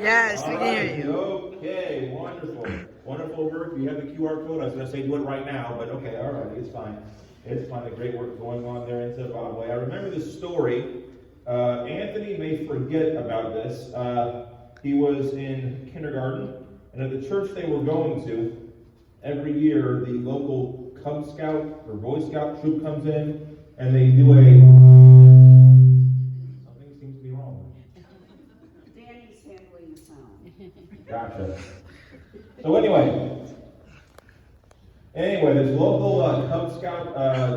Yes, we All can hear right, you. okay, wonderful. Wonderful work. You have the QR code. I was going to say do it right now, but okay, all right, it's fine. It's fine. The great work going on there in Zimbabwe. I remember this story. Anthony may forget about this. He was in kindergarten, and at the church they were going to, every year the local Cub Scout or Boy Scout troop comes in, and they do a... Something seems to be wrong. Danny's handling the sound. Gotcha. So anyway, this local Cub Scout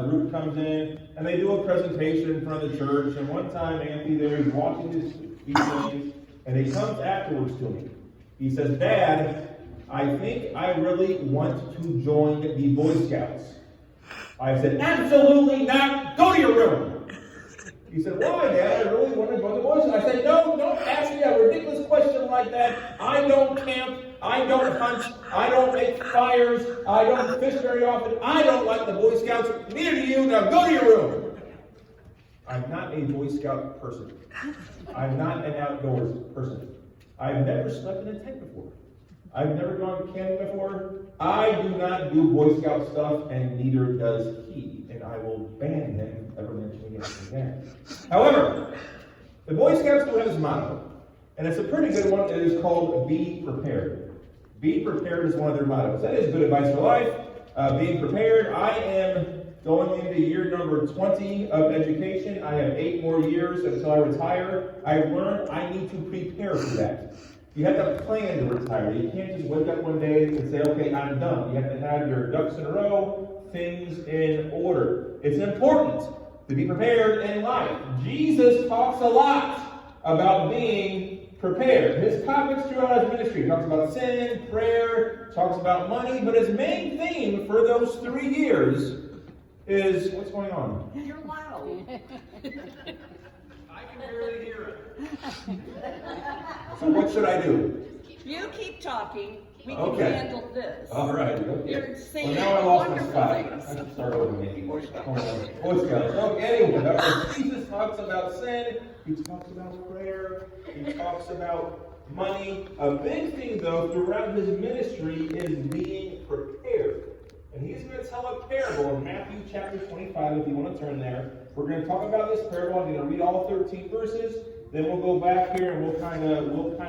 group comes in, and they do a presentation in front of the church, and one time Anthony there, he's watching these things, and he comes afterwards to me. He says, "Dad, I think I really want to join the Boy Scouts." I said, "Absolutely not! Go to your room!" He said, "Why, Dad? I really want to join the Boy Scouts." I said, "No, don't ask me a ridiculous question like that. I don't camp. I don't hunt. I don't make fires. I don't fish very often. I don't like the Boy Scouts. Neither do you. Now go to your room." I'm not a Boy Scout person. I'm not an outdoors person. I've never slept in a tent before. I've never gone camping before. I do not do Boy Scout stuff, and neither does he. And I will ban him ever mentioning it again. However, the Boy Scouts do have this motto, and it's a pretty good one. It is called "Be Prepared." Be prepared is one of their mottos. That is good advice for life. Being prepared. I am going into year number 20 of education. I have 8 more years until I retire. I learned I need to prepare for that. You have to plan to retire. You can't just wake up one day and say, "Okay, I'm done." You have to have your ducks in a row, things in order. It's important to be prepared in life. Jesus talks a lot about being prepared. His topics throughout his ministry, he talks about sin, prayer, talks about money, but his main theme for those 3 years is, what's going on? You're loud. I can barely hear it. So what should I do? You keep talking. We can Okay. handle this. All right. Okay. You're saying Well, now I lost my wonderful spot. things. I should start over maybe. Boy Scouts. So anyway, Jesus talks about sin. He talks about prayer. He talks about money. A big thing, though, throughout his ministry is being prepared. And he's going to tell a parable in Matthew chapter 25, if you want to turn there. We're going to talk about this parable. I'm going to read all 13 verses. Then we'll go back here and we'll kind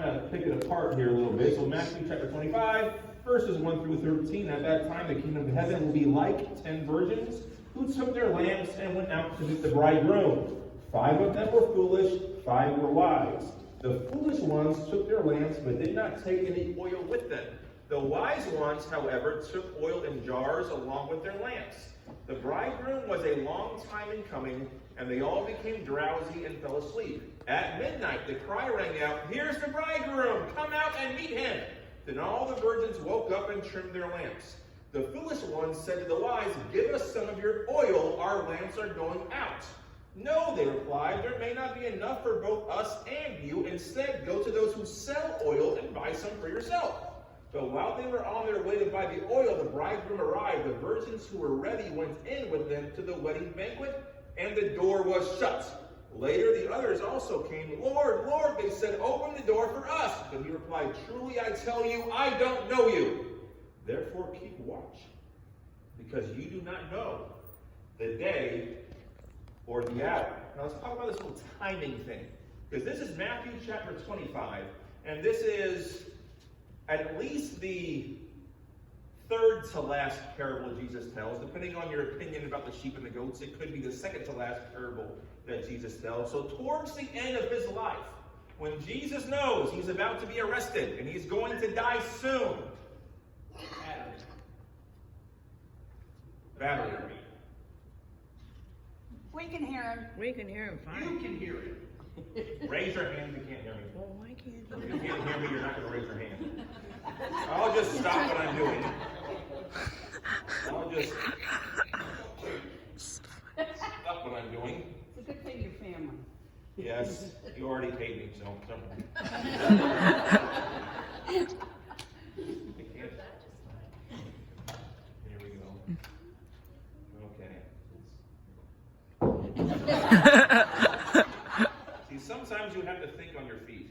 of pick it apart here a little bit. So Matthew chapter 25, verses 1 through 13. At that time, the kingdom of heaven will be like 10 virgins who took their lamps and went out to meet the bridegroom. 5 of them were foolish, 5 were wise. The foolish ones took their lamps but did not take any oil with them. The wise ones, however, took oil in jars along with their lamps. The bridegroom was a long time in coming, and they all became drowsy and fell asleep. At midnight, the cry rang out, "Here's the bridegroom! Come out and meet him!" Then all the virgins woke up and trimmed their lamps. The foolish ones said to the wise, "Give us some of your oil, our lamps are going out." "No," they replied, "there may not be enough for both us and you. Instead, go to those who sell oil and buy some for yourself." But while they were on their way to buy the oil, the bridegroom arrived. The virgins who were ready went in with them to the wedding banquet, and the door was shut. Later the others also came. "Lord, Lord," they said, "open the door for us." But he replied, "Truly I tell you, I don't know you. Therefore keep watch, because you do not know the day or the hour." Now let's talk about this whole timing thing, because this is Matthew chapter 25, and this is at least the third to last parable Jesus tells. Depending on your opinion about the sheep and the goats, it could be the second to last parable that Jesus tells. So towards the end of his life, when Jesus knows he's about to be arrested and he's going to die soon. Battery. We can hear him. We can hear him fine. You can hear it. Raise your hand if you can't hear me. Well, why can't If you can't hear me, you're not going to raise your hand. I'll just stop what I'm doing. I'll just stop what I'm doing. It's a good thing you're family. Yes, you already paid me, so. Here we go. Okay. See, sometimes you have to think on your feet.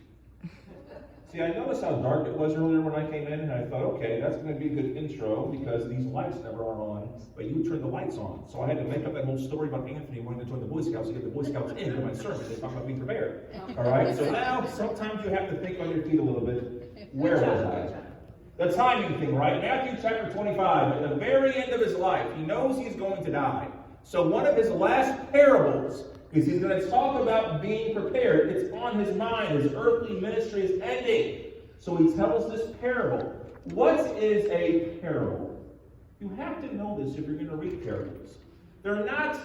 See, I noticed how dark it was earlier when I came in, and I thought, okay, that's going to be a good intro because these lights never are on, but you turn the lights on. So I had to make up that whole story about Anthony wanting to join the Boy Scouts to get the Boy Scouts into my sermon. They talk about being prepared. All right, so now sometimes you have to think on your feet a little bit. Where was I? The timing thing, right? Matthew chapter 25, at the very end of his life, he knows he's going to die. So one of his last parables is he's going to talk about being prepared. It's on his mind. His earthly ministry is ending. So he tells this parable. What is a parable? You have to know this if you're going to read parables. They're not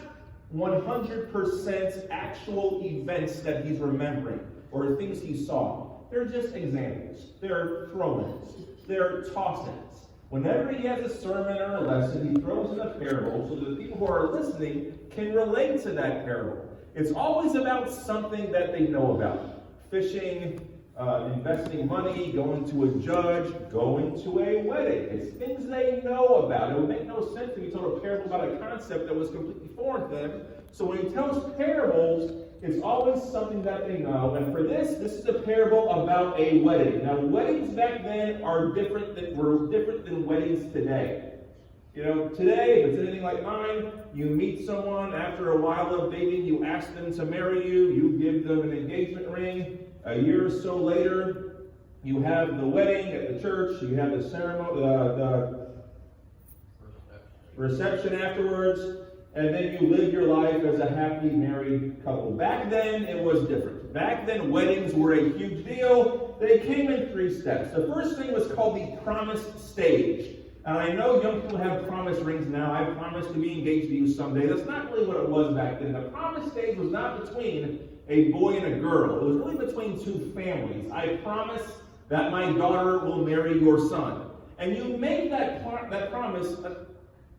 100% actual events that he's remembering or things he saw. They're just examples. They're throw-ins. They're toss-ins. Whenever he has a sermon or a lesson, he throws in a parable so that the people who are listening can relate to that parable. It's always about something that they know about. Fishing, investing money, going to a judge, going to a wedding. It's things they know about. It would make no sense if he told a parable about a concept that was completely foreign to them. So when he tells parables, it's always something that they know. And for this is a parable about a wedding. Now, weddings back then were different than weddings today. You know, today, if it's anything like mine, you meet someone, after a while of dating, you ask them to marry you, you give them an engagement ring. A year or so later, you have the wedding at the church, you have the ceremony, the reception afterwards, and then you live your life as a happily married couple. Back then, it was different. Back then, weddings were a huge deal. They came in 3 steps. The first thing was called the promised stage. And I know young people have promise rings now. I promise to be engaged to you someday. That's not really what it was back then. The promise stage was not between a boy and a girl. It was really between 2 families. I promise that my daughter will marry your son. And you make that promise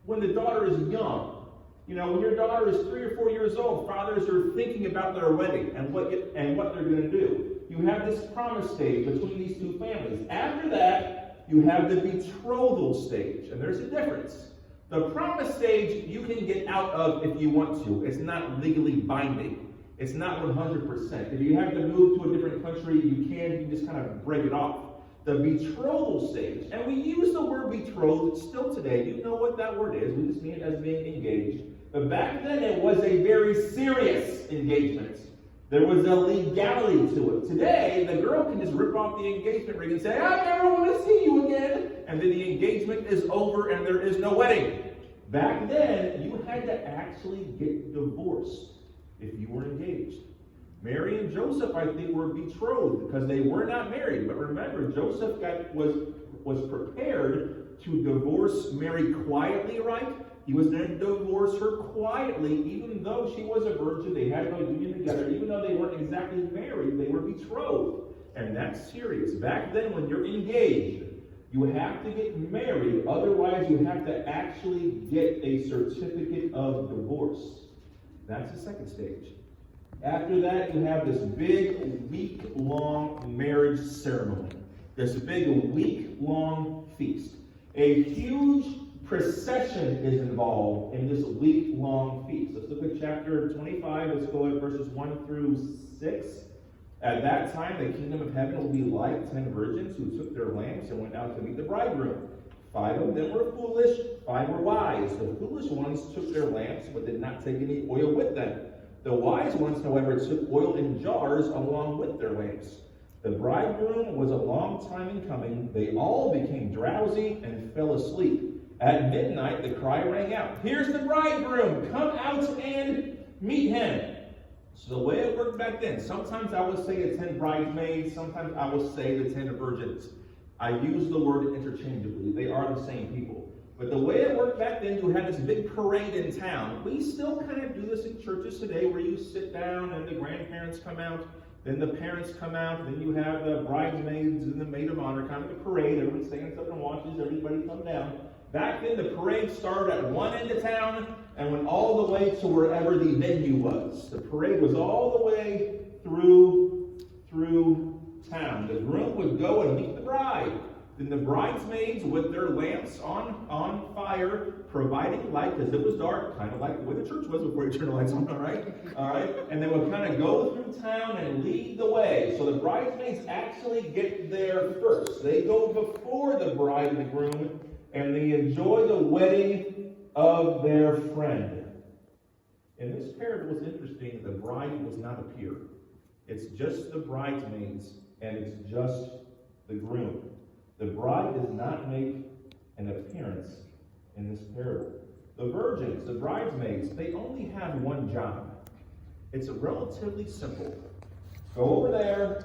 when the daughter is young. You know, when your daughter is 3 or 4 years old, fathers are thinking about their wedding and what they're going to do. You have this promise stage between these 2 families. After that, you have the betrothal stage, and there's a difference. The promise stage you can get out of if you want to. It's not legally binding. It's not 100%. If you have to move to a different country, you can just kind of break it off. The betrothal stage, and we use the word betrothed still today. You know what that word is. We just mean it as being engaged. But back then, it was a very serious engagement. There was a legality to it. Today, the girl can just rip off the engagement ring and say, I never want to see you again. And then the engagement is over and there is no wedding. Back then, you had to actually get divorced if you were engaged. Mary and Joseph, I think, were betrothed because they were not married. But remember, Joseph was prepared to divorce Mary quietly, right? He was going to divorce her quietly, even though she was a virgin. They had no union together. Even though they weren't exactly married, they were betrothed. And that's serious. Back then, when you're engaged, you have to get married. Otherwise, you have to actually get a certificate of divorce. That's the second stage. After that, you have this big week-long marriage ceremony. This big week-long feast. A huge procession is involved in this week-long feast. Let's look at chapter 25. Let's go at verses 1 through 6. At that time, the kingdom of heaven will be like 10 virgins who took their lamps and went out to meet the bridegroom. 5 of them were foolish, 5 were wise. The foolish ones took their lamps, but did not take any oil with them. The wise ones, however, took oil in jars along with their lamps. The bridegroom was a long time in coming. They all became drowsy and fell asleep. At midnight, the cry rang out, "Here's the bridegroom! Come out and meet him!" So the way it worked back then, sometimes I would say the 10 bridesmaids, sometimes I would say the 10 virgins. I use the word interchangeably. They are the same people. But the way it worked back then, you had this big parade in town. We still kind of do this in churches today, where you sit down and the grandparents come out, then the parents come out, then you have the bridesmaids and the maid of honor, kind of the parade. Everybody stands up and watches everybody come down. Back then, the parade started at one end of town and went all the way to wherever the venue was. The parade was all the way through town. The groom would go and meet the bride. Then the bridesmaids with their lamps on fire, providing light, because it was dark, kind of like the way the church was before you turned the lights on, all right? All right? And they would kind of go through town and lead the way. So the bridesmaids actually get there first. They go before the bride and the groom, and they enjoy the wedding of their friend. In this parable, it's interesting, the bride does not appear. It's just the bridesmaids, and it's just the groom. The bride does not make an appearance in this parable. The virgins, the bridesmaids, they only have one job. It's relatively simple. Go over there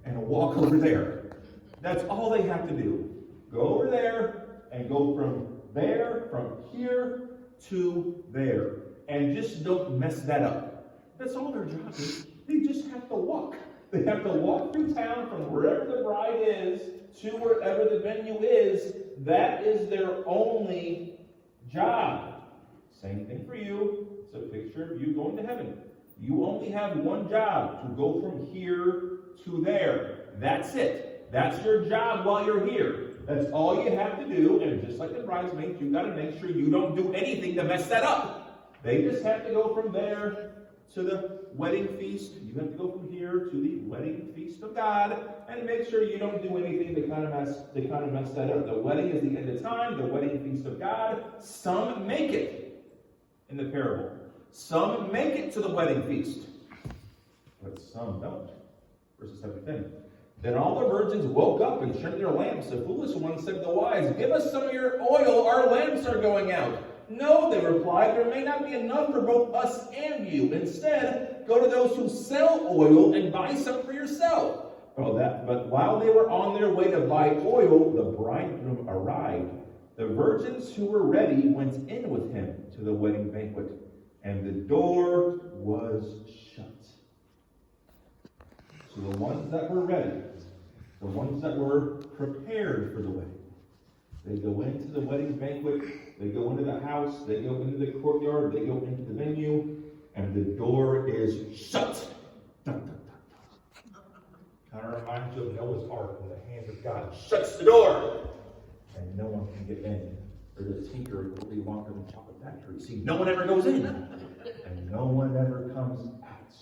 and walk over there. That's all they have to do. Go over there and go from here to there. And just don't mess that up. That's all their job is. They just have to walk. They have to walk through town from wherever the bride is to wherever the venue is. That is their only job. Same thing for you. It's a picture of you going to heaven. You only have one job, to go from here to there. That's it. That's your job while you're here. That's all you have to do. And just like the bridesmaids, you've got to make sure you don't do anything to mess that up. They just have to go from there to the wedding feast. You have to go from here to the wedding feast of God, and make sure you don't do anything to kind of mess that up. The wedding is the end of time, the wedding feast of God. Some make it in the parable. Some make it to the wedding feast, but some don't. Verses 7 to 10. Then all the virgins woke up and trimmed their lamps. The foolish one said to the wise, "Give us some of your oil, our lamps are going out." "No," they replied, "there may not be enough for both us and you. Instead, go to those who sell oil and buy some for yourself." But while they were on their way to buy oil, the bridegroom arrived. The virgins who were ready went in with him to the wedding banquet, and the door was shut. So the ones that were ready, the ones that were prepared for the wedding, they go into the wedding banquet, they go into the house, they go into the courtyard, they go into the venue, and the door is shut. Dun, dun, dun, dun. Kind of reminds you of Noah's Ark, when the hand of God shuts the door, and no one can get in. Or the tinker of Willy Wonka and the Chocolate Factory. See, no one ever goes in, and no one ever comes out.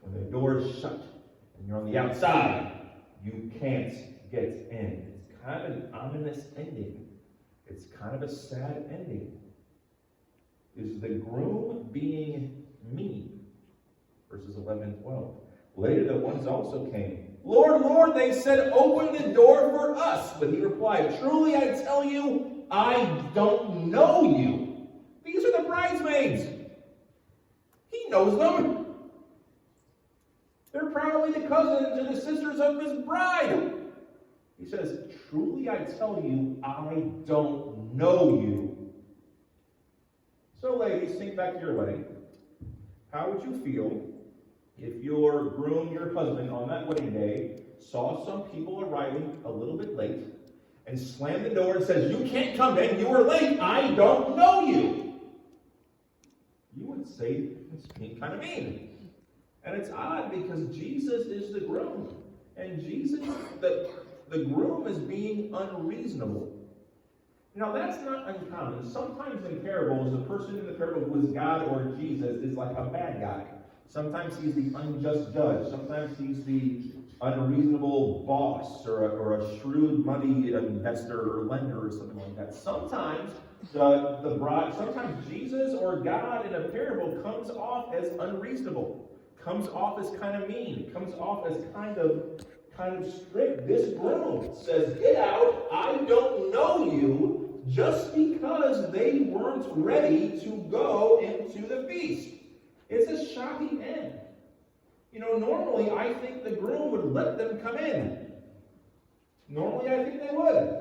When the door is shut, and you're on the outside, you can't get in. It's kind of an ominous ending. It's kind of a sad ending. Is the groom being mean? Verses 11 and 12. Later the ones also came. "Lord, Lord," they said, "open the door for us." But he replied, "Truly I tell you, I don't know you." These are the bridesmaids. He knows them. They're probably the cousins or the sisters of his bride. He says, "Truly I tell you, I don't know you." So ladies, think back to your wedding. How would you feel if your groom, your husband, on that wedding day, saw some people arriving a little bit late, and slammed the door and says, "You can't come in, you were late, I don't know you"? You would say, it's being kind of mean. And it's odd because Jesus is the groom. And Jesus, the groom, is being unreasonable. Now that's not uncommon. Sometimes in parables, the person in the parable who is God or Jesus is like a bad guy. Sometimes he's the unjust judge. Sometimes he's the unreasonable boss or a shrewd money investor or lender or something like that. Sometimes sometimes Jesus or God in a parable comes off as unreasonable, comes off as kind of mean, comes off as kind of strict. This groom says, "Get out, I don't know you," just because they weren't ready to go into the feast. It's a shocking end. You know, normally I think the groom would let them come in. Normally I think they would.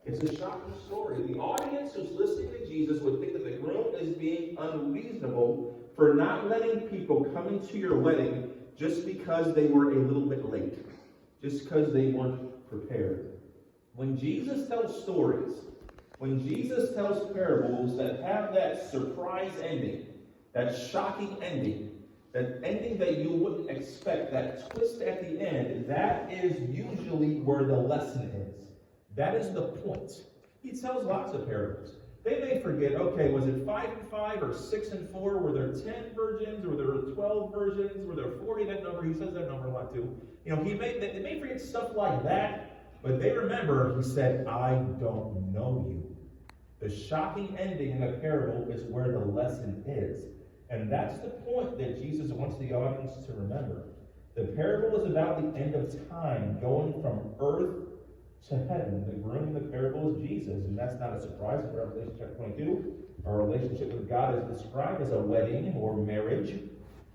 It's a shocking story. The audience who's listening to Jesus would think that the groom is being unreasonable for not letting people come into your wedding just because they were a little bit late, just because they weren't prepared. When Jesus tells stories, when Jesus tells parables that have that surprise ending, that shocking ending, that ending that you wouldn't expect, that twist at the end, that is usually where the lesson is. That is the point. He tells lots of parables. They may forget, okay, was it 5 and 5 or 6 and 4? Were there 10 virgins? Were there 12 virgins? Were there 40? That number, he says that number a lot too. You know, they may forget stuff like that, but they remember, he said, I don't know you. The shocking ending in the parable is where the lesson is. And that's the point that Jesus wants the audience to remember. The parable is about the end of time, going from earth to heaven. The groom in the parable is Jesus, and that's not a surprise. In Revelation chapter 22, our relationship with God is described as a wedding or marriage.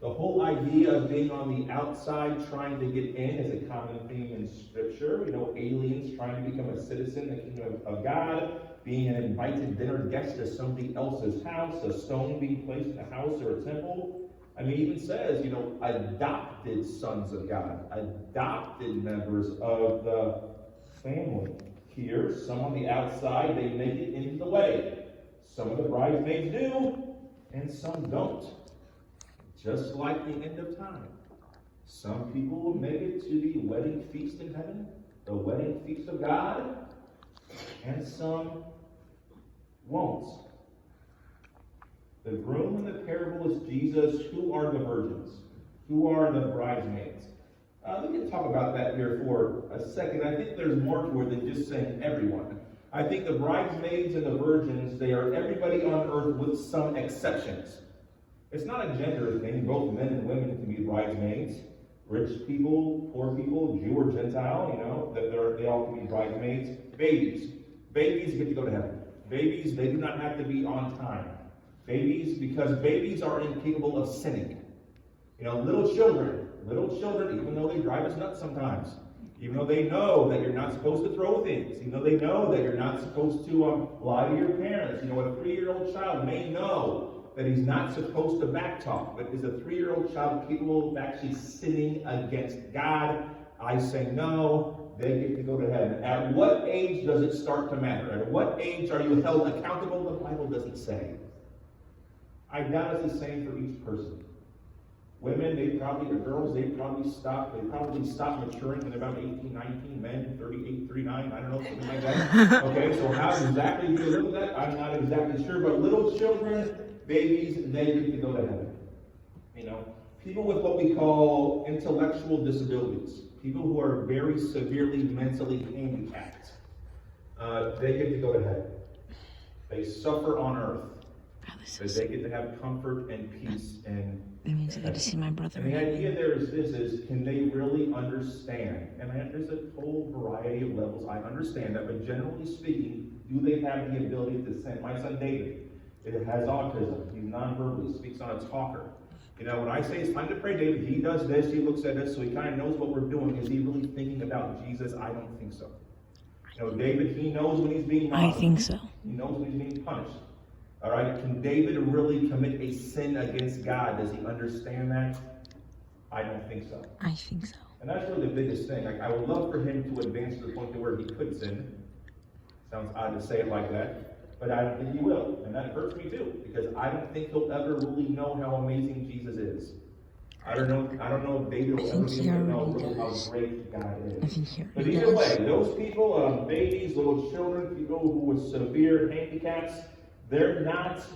The whole idea of being on the outside trying to get in is a common theme in Scripture. You know, aliens trying to become a citizen in the kingdom of God, being an invited dinner guest to somebody else's house, a stone being placed in a house or a temple. I mean, it even says, you know, adopted sons of God, adopted members of the family. Here, some on the outside, they make it into the wedding. Some of the bridesmaids do, and some don't. Just like the end of time. Some people will make it to the wedding feast in heaven, the wedding feast of God, and some won't. The groom in the parable is Jesus. Who are the virgins? Who are the bridesmaids? We can talk about that here for a second. I think there's more to it than just saying everyone. I think the bridesmaids and the virgins, they are everybody on earth with some exceptions. It's not a gender thing. Both men and women can be bridesmaids. Rich people, poor people, Jew or Gentile, you know, they all can be bridesmaids. Babies get to go to heaven. Babies, they do not have to be on time. Babies, because babies are incapable of sinning. You know, little children, even though they drive us nuts sometimes, even though they know that you're not supposed to throw things, even though they know that you're not supposed to lie to your parents. You know, a 3-year-old child may know that he's not supposed to backtalk, but is a 3-year-old child capable of actually sinning against God? I say no, they get to go to heaven. At what age does it start to matter? At what age are you held accountable? The Bible doesn't say. I doubt it's the same for each person. Women, the girls, they probably stop maturing when they're about 18, 19, men, 38, 39, I don't know, something like that. Okay, so how exactly you live with that? I'm not exactly sure, but little children, babies, they get to go to heaven. You know, people with what we call intellectual disabilities, people who are very severely mentally handicapped, they get to go to heaven. They suffer on earth. But they get to have comfort and peace and it means I get to see my brother. And the idea there is can they really understand? And there's a whole variety of levels. I understand that, but generally speaking, do they have the ability to sin? My son David, has autism. He's nonverbal. He speaks on a talker. You know, when I say it's time to pray, David, he does this. He looks at us, so he kind of knows what we're doing. Is he really thinking about Jesus? I don't think so. You know, David, he knows when he's being mocked. I think so. He knows when he's being punished. All right, can David really commit a sin against God? Does he understand that? I don't think so. I think so. And that's really the biggest thing. I would love for him to advance to the point to where he could sin. Sounds odd to say it like that, but I don't think he will. And that hurts me too, because I don't think he'll ever really know how amazing Jesus is. I don't know if David will ever be able to know really how great God is. But either way, those people, babies, little children, people who with severe handicaps, they're not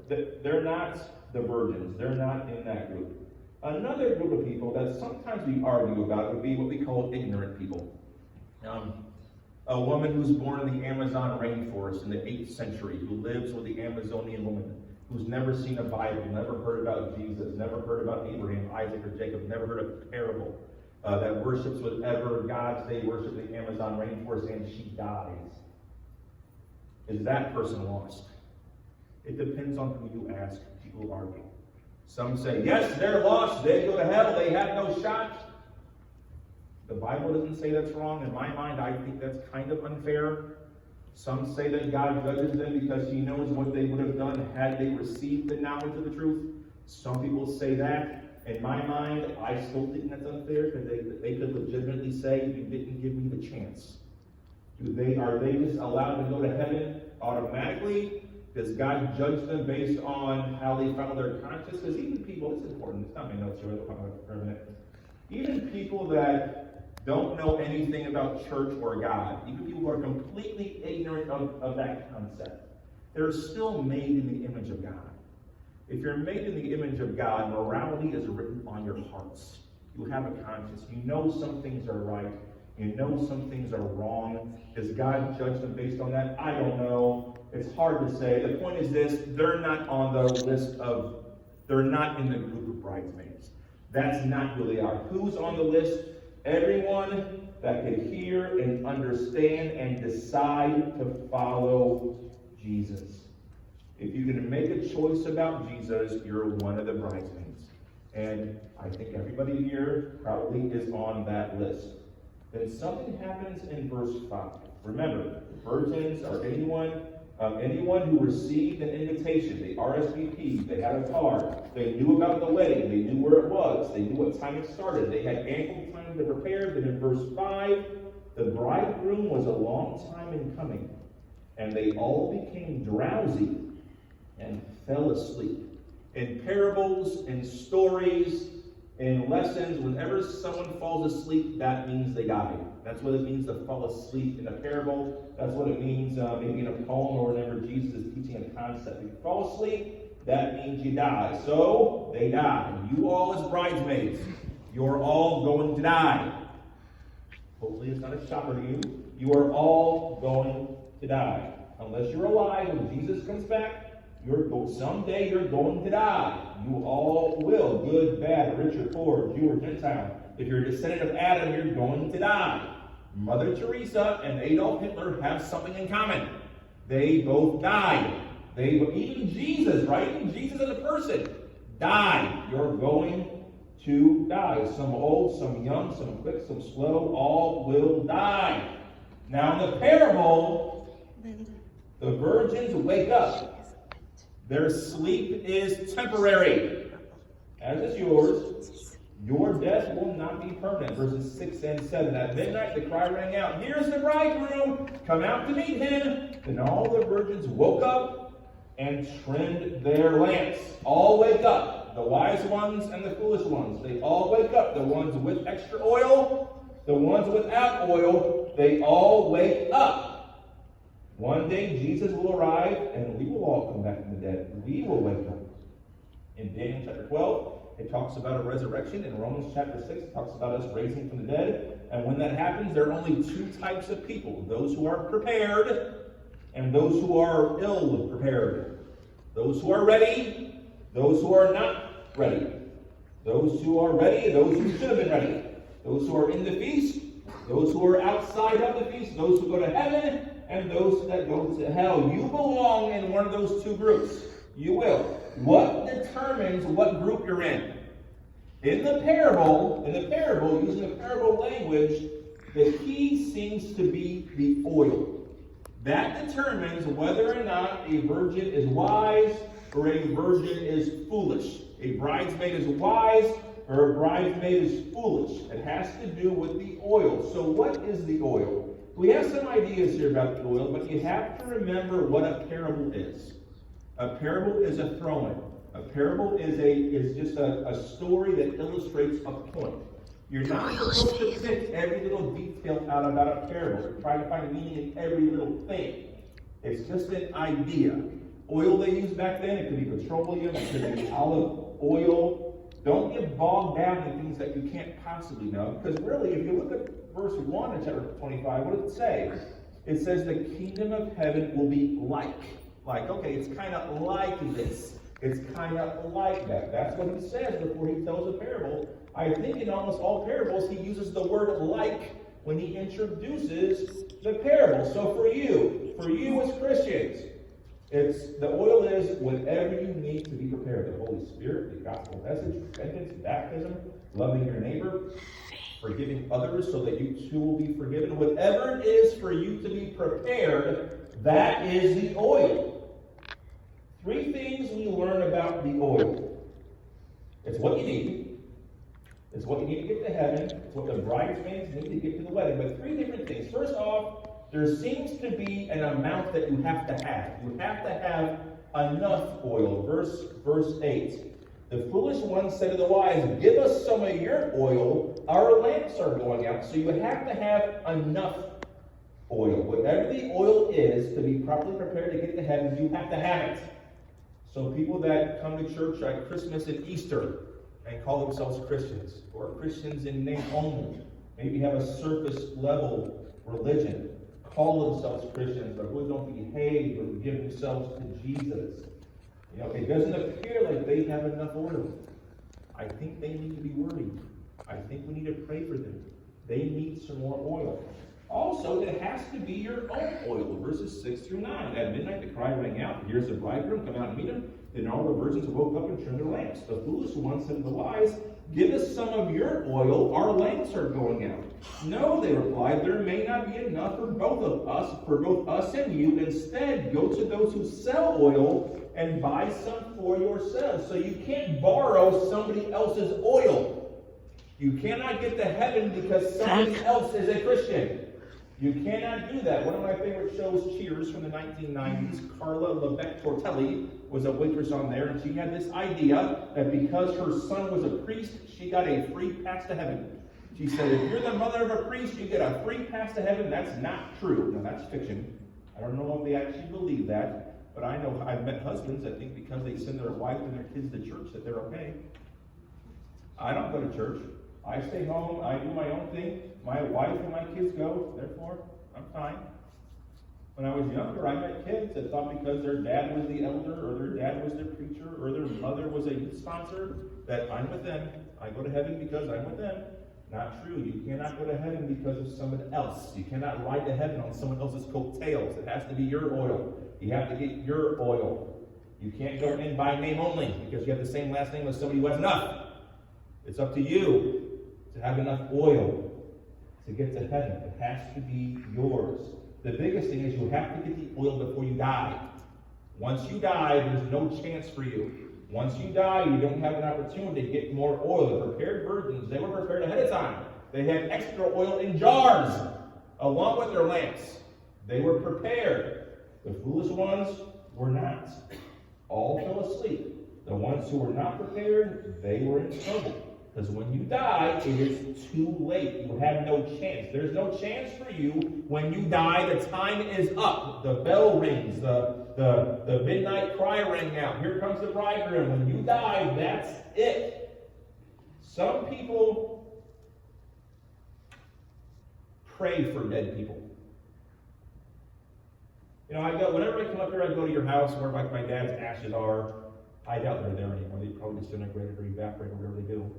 the virgins. They're not in that group. Another group of people that sometimes we argue about would be what we call ignorant people. A woman who's born in the Amazon rainforest in the 8th century, who lives with the Amazonian woman, who's never seen a Bible, never heard about Jesus, never heard about Abraham, Isaac, or Jacob, never heard of a parable, that worships whatever gods they worship in the Amazon rainforest, and she dies. Is that person lost? It depends on who you ask. People argue. Some say, yes, they're lost. They go to hell. They have no shot. The Bible doesn't say that's wrong. In my mind, I think that's kind of unfair. Some say that God judges them because he knows what they would have done had they received the knowledge of the truth. Some people say that. In my mind, I still think that's unfair because they could legitimately say, you didn't give me the chance. Are they just allowed to go to heaven automatically? Does God judge them based on how they follow their conscience? Because even people, it's important, it's not my notes here, I'll talk about it for a minute. Even people that don't know anything about church or God, even people who are completely ignorant of that concept, they're still made in the image of God. If you're made in the image of God, morality is written on your hearts. You have a conscience. You know some things are right. You know some things are wrong. Does God judge them based on that? I don't know. It's hard to say. The point is this: they're not on the list of, they're not in the group of bridesmaids. That's not who they are. Who's on the list? Everyone that can hear and understand and decide to follow Jesus. If you're going to make a choice about Jesus, you're one of the bridesmaids. And I think everybody here probably is on that list. Then something happens in verse 5. Remember, virgins are anyone who received an invitation. They RSVP'd, they had a card, they knew about the wedding, they knew where it was, they knew what time it started, they had ample time to prepare. Then in verse 5, the bridegroom was a long time in coming, and they all became drowsy and fell asleep. In parables, in stories, in lessons, whenever someone falls asleep, that means they died. That's what it means to fall asleep in a parable. That's what it means maybe in a poem or whenever Jesus is teaching a concept. If you fall asleep, that means you die. So, they die. You all as bridesmaids, you're all going to die. Hopefully it's not a shocker to you. You are all going to die. Unless you're alive when Jesus comes back, someday you're going to die. You all will. Good, bad, rich or poor, Jew or Gentile. If you're a descendant of Adam, you're going to die. Mother Teresa and Adolf Hitler have something in common. They both died. Even Jesus, right? Even Jesus as a person died. You're going to die. Some old, some young, some quick, some slow, all will die. Now in the parable, the virgins wake up. Their sleep is temporary, as is yours. Your death will not be permanent. Verses 6 and 7. At midnight the cry rang out, "Here's the bridegroom, come out to meet him." Then all the virgins woke up and trimmed their lamps. All wake up, the wise ones and the foolish ones. They all wake up. The ones with extra oil, the ones without oil, they all wake up. One day Jesus will arrive and we will all come back from the dead. We will wake up. In Daniel chapter 12, it talks about a resurrection. In Romans chapter 6, it talks about us raising from the dead. And when that happens, there are only two types of people. Those who are prepared and those who are ill prepared. Those who are ready, those who are not ready. Those who are ready, those who should have been ready. Those who are in the feast, those who are outside of the feast, those who go to heaven, and those that go to hell. You belong in one of those two groups. You will. What determines what group you're in? In the parable, using the parable language, the key seems to be the oil. That determines whether or not a virgin is wise or a virgin is foolish. A bridesmaid is wise or a bridesmaid is foolish. It has to do with the oil. So what is the oil? We have some ideas here about the oil, but you have to remember what a parable is. A parable is a throw-in. A parable is just a story that illustrates a point. You're not supposed to pick every little detail out about a parable. You're trying to find meaning in every little thing. It's just an idea. Oil they used back then, it could be petroleum, it could be olive oil. Don't get bogged down in things that you can't possibly know. Because really, if you look at verse 1 in chapter 25, what does it say? It says the kingdom of heaven will be like. Like, okay, it's kind of like this. It's kind of like that. That's what he says before he tells the parable. I think in almost all parables, he uses the word like when he introduces the parable. So for you as Christians, the oil is whatever you need to be prepared. The Holy Spirit, the gospel message, repentance, baptism, loving your neighbor, forgiving others so that you too will be forgiven. Whatever it is for you to be prepared, that is the oil. 3 things we learn about the oil. It's what you need. It's what you need to get to heaven. It's what the bridesmaids need to get to the wedding. But 3 different things. First off, there seems to be an amount that you have to have. You have to have enough oil. Verse 8. The foolish one said to the wise, give us some of your oil, our lamps are going out. So you have to have enough oil. Whatever the oil is, to be properly prepared to get to heaven, you have to have it. So people that come to church at Christmas and Easter and call themselves Christians, or Christians in name only, maybe have a surface level religion, call themselves Christians, but really don't behave or give themselves to Jesus. You know, it doesn't appear like they have enough oil. I think they need to be worried. I think we need to pray for them. They need some more oil. Also, it has to be your own oil. Verses 6 through 9. At midnight the cry rang out, here's the bridegroom, come out and meet him. Then all the virgins woke up and turned their lamps. The foolish one said to the wise, give us some of your oil, our lamps are going out. No, they replied, there may not be enough for both us and you. Instead, go to those who sell oil and buy some for yourselves. So you can't borrow somebody else's oil. You cannot get to heaven because somebody else is a Christian. You cannot do that. One of my favorite shows, Cheers, from the 1990s, Carla LeBeck Tortelli was a waitress on there, and she had this idea that because her son was a priest, she got a free pass to heaven. She said, if you're the mother of a priest, you get a free pass to heaven. That's not true. Now, that's fiction. I don't know if they actually believe that, but I know I've met husbands that think because they send their wife and their kids to church that they're okay. I don't go to church. I stay home, I do my own thing. My wife and my kids go, therefore, I'm fine. When I was younger, I met kids that thought because their dad was the elder, or their dad was the preacher, or their mother was a youth sponsor, that I'm with them. I go to heaven because I'm with them. Not true. You cannot go to heaven because of someone else. You cannot ride to heaven on someone else's coattails. It has to be your oil. You have to get your oil. You can't go in by name only because you have the same last name as somebody who has enough. It's up to you to have enough oil to get to heaven. It has to be yours. The biggest thing is you have to get the oil before you die. Once you die, there's no chance for you. Once you die, you don't have an opportunity to get more oil. The prepared virgins, they were prepared ahead of time. They had extra oil in jars along with their lamps. They were prepared. The foolish ones were not. All fell asleep. The ones who were not prepared, they were in trouble. Because when you die, it is too late. You have no chance. There's no chance for you when you die. The time is up. The bell rings. The midnight cry rang out. Here comes the bridegroom. When you die, that's it. Some people pray for dead people. You know, whenever I come up here, I go to your house where my dad's ashes are. I doubt they're there anymore. They probably disintegrated or evaporated or whatever they do.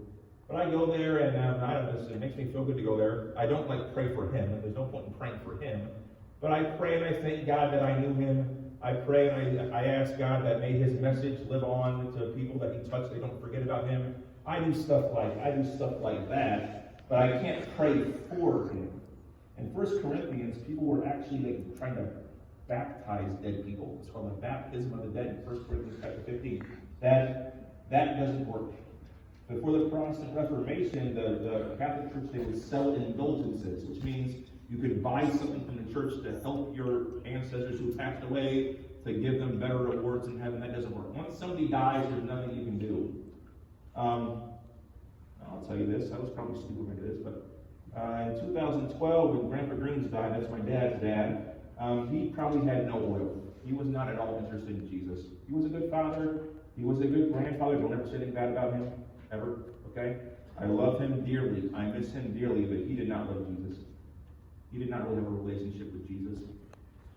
But I go there, and I don't know, it makes me feel good to go there. I don't pray for him, and there's no point in praying for him. But I pray and I thank God that I knew him. I pray and I ask God that may his message live on to people that he touched. They don't forget about him. I do stuff like that, but I can't pray for him. In 1 Corinthians, people were actually trying to baptize dead people. It's called the baptism of the dead in 1 Corinthians chapter 15. That doesn't work. Before the Protestant Reformation, the Catholic Church, they would sell indulgences, which means you could buy something from the church to help your ancestors who passed away, to give them better rewards in heaven. That doesn't work. Once somebody dies, there's nothing you can do. I'll tell you this. I was probably stupid when I did this, but in 2012, when Grandpa Greens died, that's my dad's dad, he probably had no oil. He was not at all interested in Jesus. He was a good father. He was a good grandfather. Don't ever say anything bad about him. Ever, okay? I love him dearly. I miss him dearly, but he did not love Jesus. He did not really have a relationship with Jesus.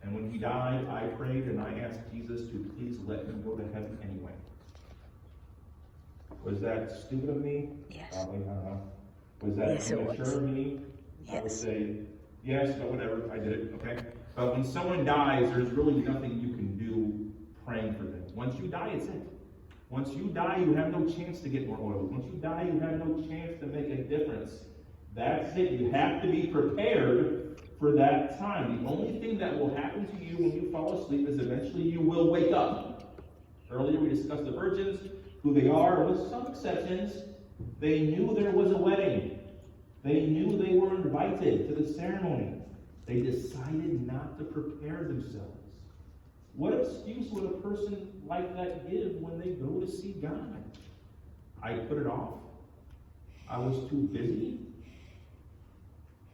And when he died, I prayed and I asked Jesus to please let him go to heaven anyway. Was that stupid of me? Yes. Probably, I don't know. Was that immature of me? Yes. I would say yes, but whatever. I did it, okay? But when someone dies, there's really nothing you can do praying for them. Once you die, it's it. Once you die, you have no chance to get more oil. Once you die, you have no chance to make a difference. That's it. You have to be prepared for that time. The only thing that will happen to you when you fall asleep is eventually you will wake up. Earlier we discussed the virgins, who they are. With some exceptions, they knew there was a wedding. They knew they were invited to the ceremony. They decided not to prepare themselves. What excuse would a person like that give when they go to see God? I put it off. I was too busy.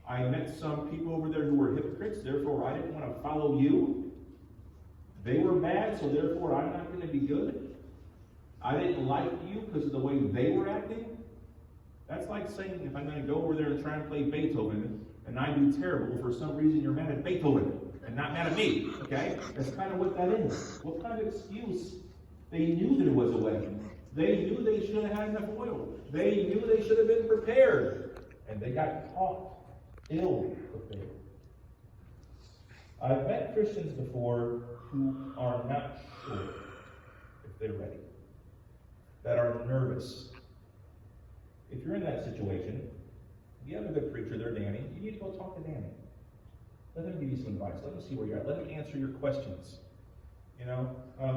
I met some people over there who were hypocrites, therefore I didn't want to follow you. They were bad, so therefore I'm not going to be good. I didn't like you because of the way they were acting. That's like saying if I'm going to go over there and try and play Beethoven, and I do terrible, for some reason you're mad at Beethoven, and not mad at me, okay? That's kind of what that is. What kind of excuse? They knew there was a wedding. They knew they should have had enough oil. They knew they should have been prepared. And they got caught ill prepared. I've met Christians before who are not sure if they're ready, that are nervous. If you're in that situation, you have a good preacher there, Danny, you need to go talk to Danny. Let him give you some advice. Let him see where you're at. Let him answer your questions. You know,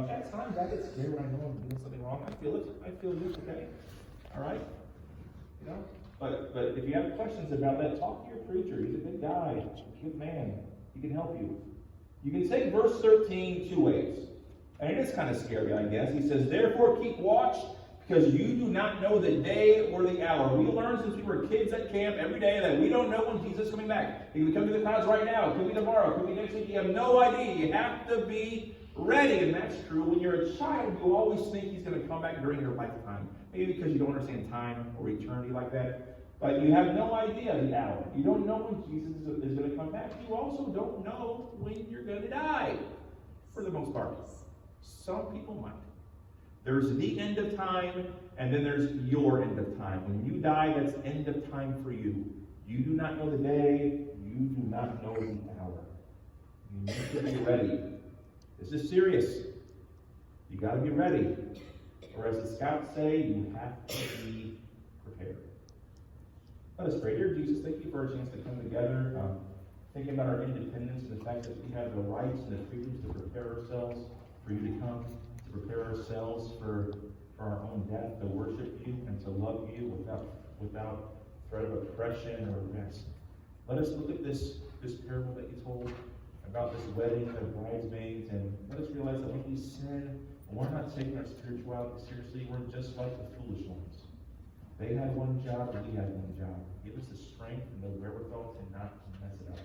at times I get scared when I know I'm doing something wrong. I feel it. I feel it. Okay. All right. You know. But if you have questions about that, talk to your preacher. He's a good guy, a good man. He can help you. You can take verse 13 two ways, and it is kind of scary, I guess. He says, "Therefore keep watch, because you do not know the day or the hour." We learned since we were kids at camp every day that we don't know when Jesus is coming back. He could come to the clouds right now. It could be tomorrow. It could be next week. You have no idea. You have to be ready, and that's true. When you're a child, you always think he's going to come back during your lifetime. Maybe because you don't understand time or eternity like that. But you have no idea the hour. You don't know when Jesus is going to come back. You also don't know when you're going to die, for the most part. Some people might. There's the end of time, and then there's your end of time. When you die, that's end of time for you. You do not know the day. You do not know the hour. You need to be ready. This is serious. You got to be ready. Or as the scouts say, you have to be prepared. Let us pray. Dear Jesus, thank you for a chance to come together, thinking about our independence and the fact that we have the rights and the freedoms to prepare ourselves for you to come, to prepare ourselves for our own death, to worship you and to love you without threat of oppression or arrest. Let us look at this parable that you told about this wedding of bridesmaids, and let us realize that when we sin, we're not taking our spirituality seriously. We're just like the foolish ones. They had one job, and we had one job. Give us the strength and the wherewithal to not mess it up.